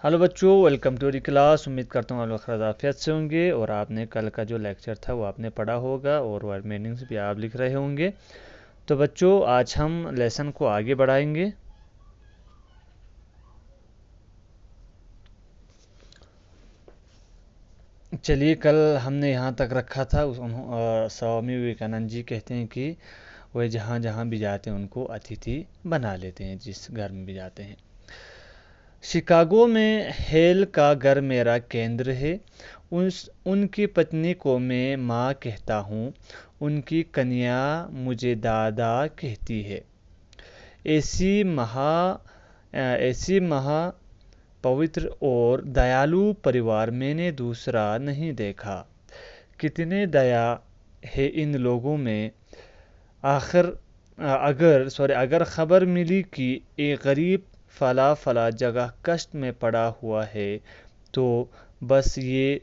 Hello बच्चों, welcome to the class. उम्मीद करता हूँ आप लोग खैर आफियत से होंगे और आपने कल का जो लेक्चर था वो आपने पढ़ा होगा और वर्ड मीनिंग्स भी आप लिख रहे होंगे। तो बच्चों, आज हम लेसन को आगे बढ़ाएंगे। चलिए, कल हमने यहाँ तक रखा था। स्वामी विवेकानंद जी कहते हैं कि वे जहाँ जहाँ भी जाते हैं उनको अतिथि बना लेते हैं, जिस घर में भी जाते हैं। शिकागो में हेल का घर मेरा केंद्र है। उनकी पत्नी को मैं माँ कहता हूँ, उनकी कन्या मुझे दादा कहती है। ऐसी महा ऐसी महा पवित्र और दयालु परिवार मैंने दूसरा नहीं देखा। कितने दया है इन लोगों में। आखिर अगर खबर मिली कि एक गरीब फला फला जगह कष्ट में पड़ा हुआ है, तो बस ये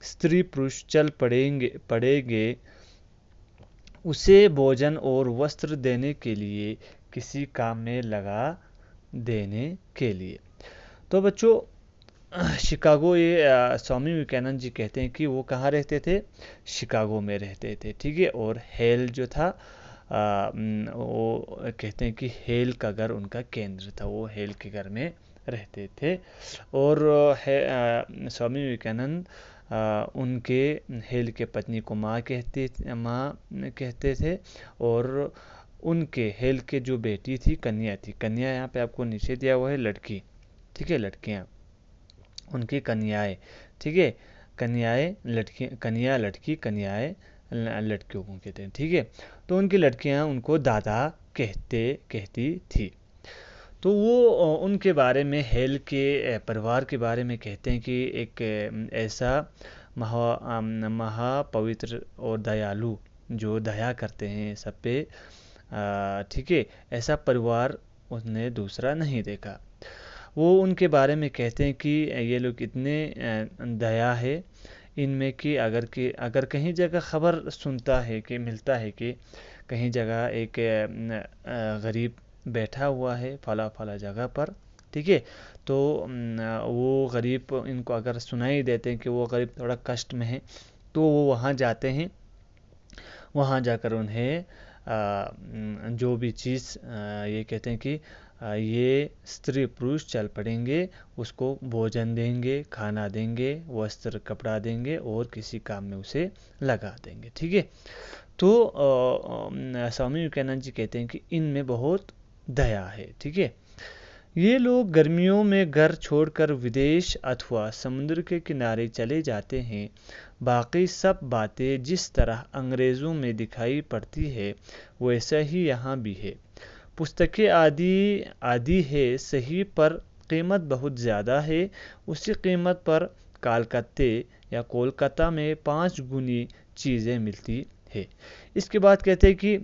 स्त्री पुरुष चल पड़ेंगे उसे भोजन और वस्त्र देने के लिए, किसी काम में लगा देने के लिए। तो बच्चों, शिकागो, ये स्वामी विवेकानंद जी कहते हैं कि वो कहाँ रहते थे? शिकागो में रहते थे। ठीक है। और हेल जो था, वो कहते हैं कि हेल का घर उनका केंद्र था, वो हेल के घर में रहते थे। और स्वामी विवेकानंद उनके हेल के पत्नी को माँ कहते थे। और उनके हेल के जो बेटी थी, कन्या थी। कन्या यहाँ पे आपको नीचे दिया हुआ है लड़की। ठीक है, लड़कियाँ, उनकी कन्याएं। ठीक है, कन्याएं लड़की, कन्या लड़की, कन्याएं लड़कियों को कहते हैं। ठीक है। तो उनकी लड़कियां उनको दादा कहती थी। तो वो उनके बारे में, हेल के परिवार के बारे में कहते हैं कि एक ऐसा महापवित्र और दयालु, जो दया करते हैं सब पे। ठीक है, ऐसा परिवार उसने दूसरा नहीं देखा। वो उनके बारे में कहते हैं कि ये लोग इतने दया है इनमें कि अगर कहीं जगह खबर सुनता है कि मिलता है कि कहीं जगह एक गरीब बैठा हुआ है फला फला जगह पर। ठीक है। तो वो गरीब, इनको अगर सुनाई देते हैं कि वो गरीब थोड़ा कष्ट में है, तो वो वहाँ जाते हैं। वहाँ जाकर उन्हें जो भी चीज़, ये कहते हैं कि ये स्त्री पुरुष चल पड़ेंगे, उसको भोजन देंगे, खाना देंगे, वस्त्र कपड़ा देंगे और किसी काम में उसे लगा देंगे। ठीक है। तो स्वामी विवेकानंद जी कहते हैं कि इनमें बहुत दया है। ठीक है। ये लोग गर्मियों में घर छोड़कर विदेश अथवा समुद्र के किनारे चले जाते हैं। बाकी सब बातें जिस तरह अंग्रेज़ों में दिखाई पड़ती है, वैसा ही यहाँ भी है। पुस्तकें आदि आदि है सही, पर कीमत बहुत ज़्यादा है। उसी कीमत पर कलकत्ते या कोलकाता में 5 गुनी चीज़ें मिलती है। इसके बाद कहते हैं कि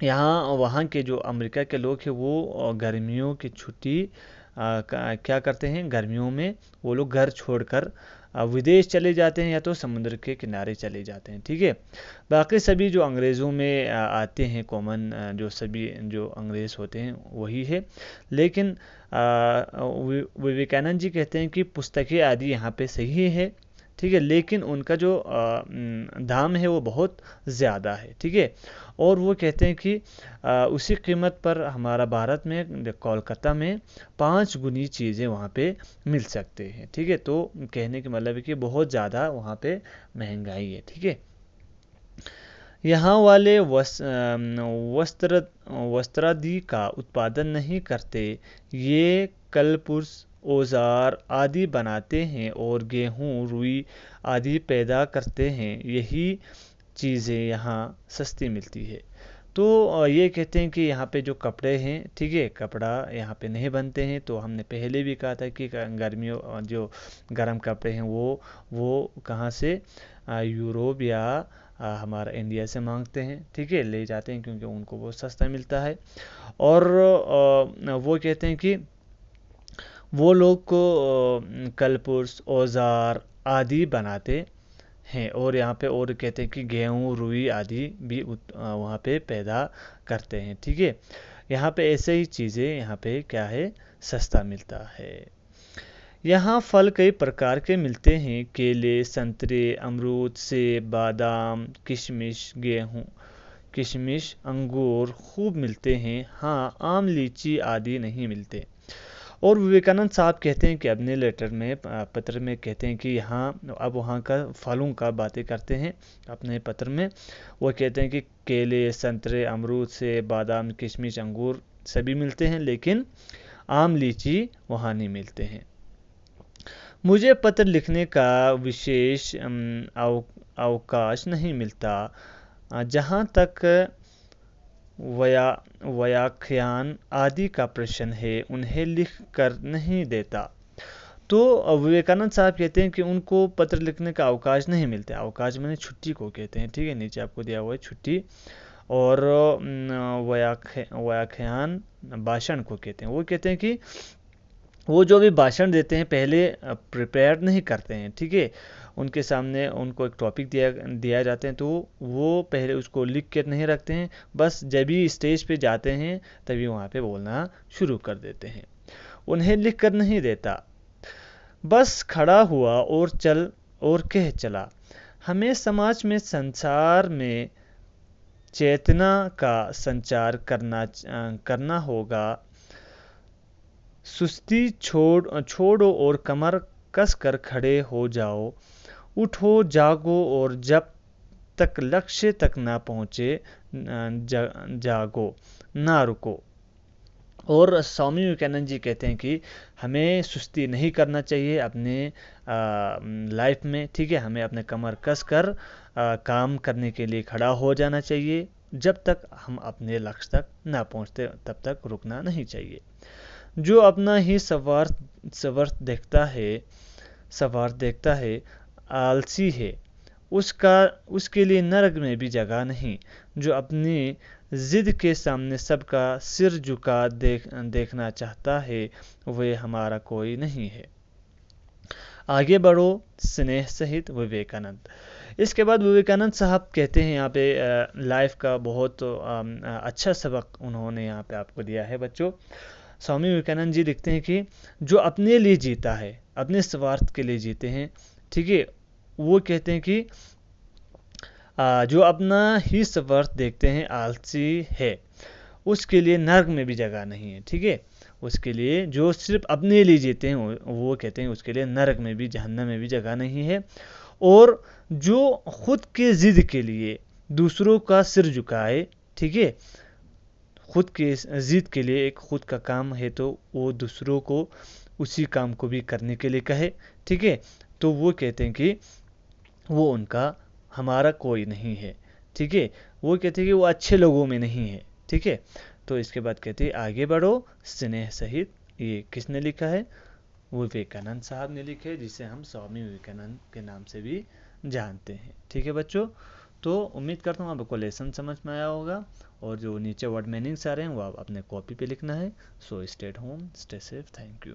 यहाँ वहाँ के जो अमेरिका के लोग हैं, वो गर्मियों की छुट्टी क्या करते हैं, गर्मियों में वो लोग घर छोड़कर विदेश चले जाते हैं या तो समुद्र के किनारे चले जाते हैं। ठीक है। बाकी सभी जो अंग्रेज़ों में आते हैं, कॉमन जो सभी जो अंग्रेज़ होते हैं वही है। लेकिन विवेकानंद जी कहते हैं कि पुस्तकें आदि यहाँ पे सही है। ठीक है। लेकिन उनका जो दाम है वो बहुत ज़्यादा है। ठीक है। और वो कहते हैं कि उसी कीमत पर हमारा भारत में, कोलकाता में 5 गुनी चीज़ें वहाँ पे मिल सकते हैं। ठीक है। तो कहने का मतलब है कि बहुत ज़्यादा वहाँ पे महंगाई है। ठीक है। यहाँ वाले वस्त्रादि का उत्पादन नहीं करते। ये कलपुर्स, औजार आदि बनाते हैं और गेहूँ, रुई आदि पैदा करते हैं। यही चीज़ें यहाँ सस्ती मिलती है। तो ये कहते हैं कि यहाँ पे जो कपड़े हैं, ठीक है, कपड़ा यहाँ पे नहीं बनते हैं। तो हमने पहले भी कहा था कि गर्मियों जो गर्म कपड़े हैं वो कहाँ से, यूरोप या हमारा इंडिया से मांगते हैं। ठीक है, ले जाते हैं क्योंकि उनको वो सस्ता मिलता है। और वो कहते हैं कि वो लोग को कलपुर्स, औजार आदि बनाते हैं। और यहाँ पे और कहते हैं कि गेहूँ, रुई आदि भी वहाँ पे पैदा करते हैं। ठीक है। यहाँ पे ऐसे ही चीज़ें यहाँ पे क्या है, सस्ता मिलता है। यहाँ फल कई प्रकार के मिलते हैं, केले, संतरे, अमरूद, सेब, बादाम, किशमिश, गेहूँ, किशमिश, अंगूर खूब मिलते हैं। हाँ, आम, लीची आदि नहीं मिलते। और विवेकानंद साहब कहते हैं कि अपने लेटर में, पत्र में कहते हैं कि यहाँ अब वहाँ का फलों का बातें करते हैं अपने पत्र में। वो कहते हैं कि केले, संतरे, अमरूद, सेब, बादाम, किशमिश, अंगूर सभी मिलते हैं, लेकिन आम, लीची वहाँ नहीं मिलते हैं। मुझे पत्र लिखने का विशेष अवकाश नहीं मिलता। जहाँ तक व्याख्यान आदि का प्रश्न है, उन्हें लिख कर नहीं देता। तो विवेकानंद साहब कहते हैं कि उनको पत्र लिखने का अवकाश नहीं मिलता। अवकाश मैंने छुट्टी को कहते हैं, ठीक है, नीचे आपको दिया हुआ है छुट्टी। और व्याख्यान भाषण को कहते हैं। वो कहते हैं कि वो जो भी भाषण देते हैं पहले प्रिपेयर नहीं करते हैं, ठीक है। उनके सामने उनको एक टॉपिक दिया जाते हैं, तो वो पहले उसको लिख कर नहीं रखते हैं, बस जब भी स्टेज पे जाते हैं तभी वहाँ पे बोलना शुरू कर देते हैं। उन्हें लिख कर नहीं देता, बस खड़ा हुआ और कह चला। हमें समाज में, संसार में चेतना का संचार करना होगा। सुस्ती छोड़ो और कमर कस कर खड़े हो जाओ। उठो, जागो और जब तक लक्ष्य तक ना पहुँचे जागो, ना रुको। और स्वामी विवेकानंद जी कहते हैं कि हमें सुस्ती नहीं करना चाहिए अपने लाइफ में, ठीक है। हमें अपने कमर कस कर काम करने के लिए खड़ा हो जाना चाहिए। जब तक हम अपने लक्ष्य तक ना पहुँचते तब तक रुकना नहीं चाहिए। जो अपना ही स्वार्थ देखता है आलसी है, उसके लिए नरक में भी जगह नहीं। जो अपनी जिद के सामने सबका सिर झुका देखना चाहता है, वह हमारा कोई नहीं है। आगे बढ़ो स्नेह सहित, विवेकानंद। इसके बाद विवेकानंद साहब कहते हैं यहाँ पे लाइफ का बहुत अच्छा सबक उन्होंने यहाँ पे आपको दिया है बच्चों। स्वामी विवेकानंद जी लिखते हैं कि जो अपने लिए जीता है, अपने स्वार्थ के लिए जीते हैं, ठीक है। वो कहते हैं कि जो अपना ही स्वार्थ देखते हैं आलसी है, उसके लिए नर्क में भी जगह नहीं है, ठीक है। उसके लिए जो सिर्फ अपने लिए जीते हैं, वो कहते हैं उसके लिए नरक में भी, जहन्नम में भी जगह नहीं है। और जो खुद के जिद के लिए दूसरों का सिर झुकाए, ठीक है, खुद के जिद के लिए एक खुद का काम है तो वो दूसरों को उसी काम को भी करने के लिए कहे, ठीक है। तो वो कहते हैं कि वो उनका हमारा कोई नहीं है, ठीक है। वो कहते हैं कि वो अच्छे लोगों में नहीं है, ठीक है। तो इसके बाद कहते हैं आगे बढ़ो स्नेह सहित। ये किसने लिखा है? विवेकानंद साहब ने लिखे, जिसे हम स्वामी विवेकानंद के नाम से भी जानते हैं, ठीक है बच्चों। तो उम्मीद करता हूँ आपको लेसन समझ में आया होगा, और जो नीचे वर्ड मीनिंग्स आ रहे हैं वो आप अपने कॉपी पे लिखना है। So stay at home, stay safe, thank you.